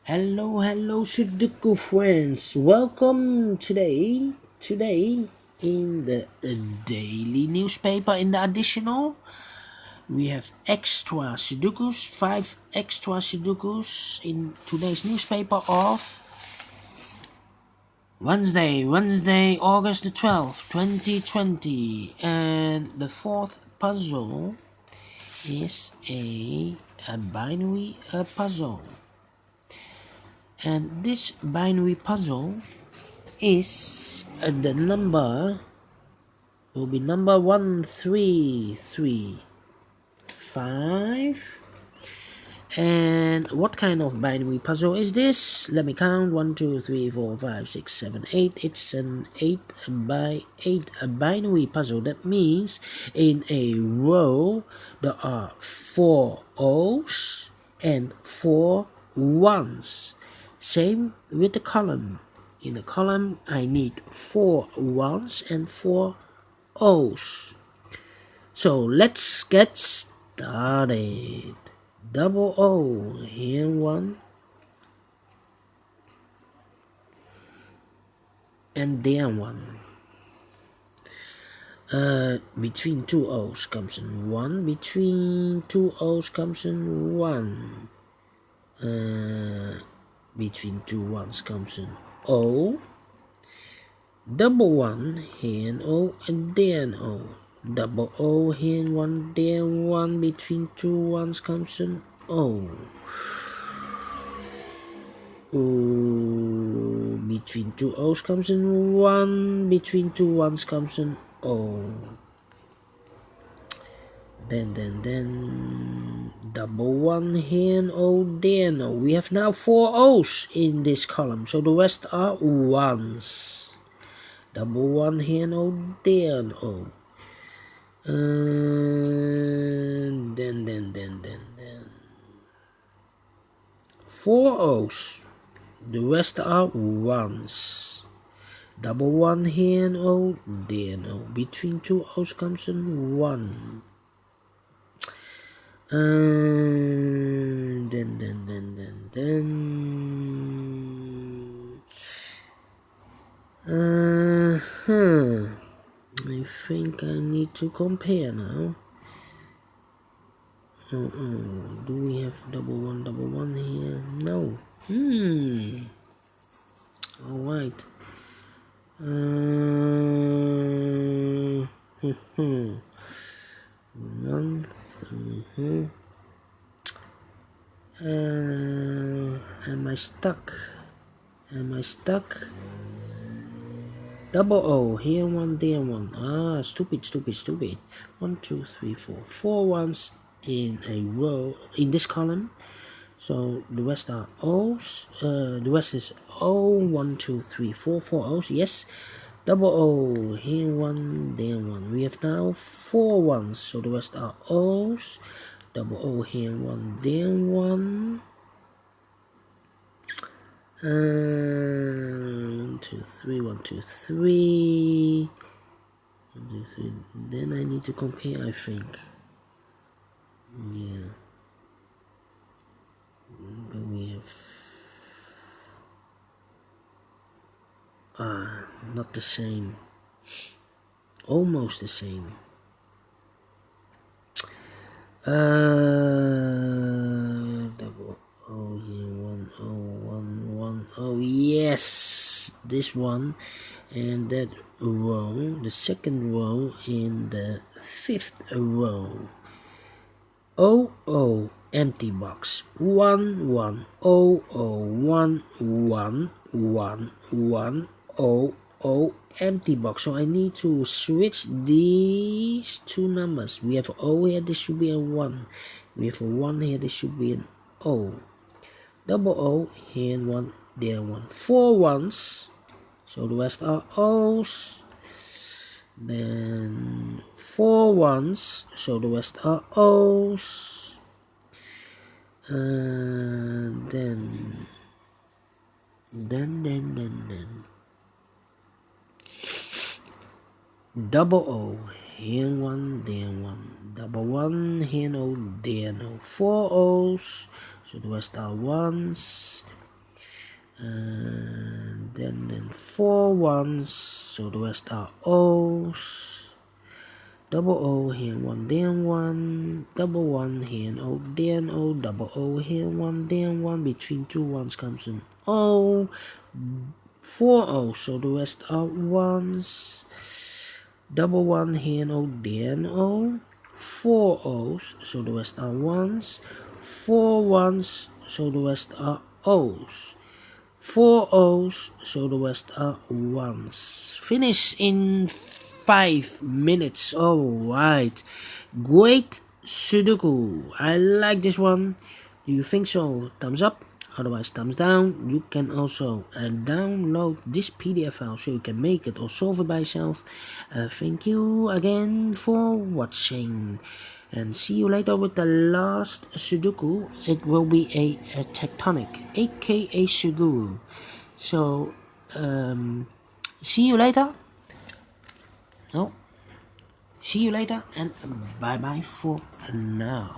Hello, Sudoku friends. Welcome today in the daily newspaper. In the additional, we have extra Sudokus, 5 extra Sudokus in today's newspaper of Wednesday, August the 12th, 2020. And the fourth puzzle is a binary puzzle. And this binary puzzle is the number will be number 1335. And what kind of binary puzzle is this? Let me count. 1 2 3 4 5 6 7 8. It's an 8 by 8 a binary puzzle. That means in a row there are 4 O's and 4 1's. Same with the column. In the column, I need 4 1's and 4 O's. So let's get started. Double O, here one, and there one. Between 2 O's comes in 1. Between 2 O's comes in 1. Between 2 1's comes in O. Double 1, here an O, and there an O. Double O, here 1, there 1. Between 2 1's comes an O. Between 2 O's comes in 1. Between 2 1's comes an O. Then double 1, here an O, there an O. We have now 4 O's in this column, so the rest are 1's. Double 1, here an O, there an O. Then 4 O's. The rest are 1's. Double 1, here an O, there an O. Between 2 O's comes in 1. Then I think I need to compare now. Do we have double one here? No. Alright. One. Am I stuck? Double O, here one, there one. Stupid. 1 2 3 4 4 ones in a row in this column. So the rest are O's. The rest is O. 1 2 3 4 4 O's. Yes. Double O, here one, there one. We have now 4 ones. So the rest are O's. Double O, here one, there one. 1 2 3 1 2 3 1 2 3. Then I need to compare, I think. Yeah. Then we have not the same. Almost the same. Double O, here 1 O, 1 O. Yes, this one and that row, the second row in the 5th row. O, empty box. 1 1 O 1 1 1 1 O empty box. So I need to switch these two numbers. We have O here, this should be a 1. We have a 1 here, this should be an O. Double O, here and 1, there 1. 4 ones, so the rest are O's. Then 4 ones, so the rest are O's. Then double O, here 1, there 1. Double 1, here no, there no. 4 O's, so the rest are 1's. and then 4 ones, so the rest are O's. Double O here, 1 then 1, double 1 here, O then O, double O here, 1 then 1, between 2 ones comes an O, 4 O's, so the rest are ones, double 1 here, O then O, 4 O's, so the rest are ones, 4 ones, so the rest are O's, 4 O's, so the rest are ones. Finish in 5 minutes. Alright, great Sudoku. I like this one. Do you think so? Thumbs up, otherwise thumbs down. You can also download this PDF file so you can make it or solve it by yourself. Thank you again for watching, and see you later with the last Sudoku. It will be a tectonic, aka Sudoku. So see you later. No, see you later, and bye bye for now.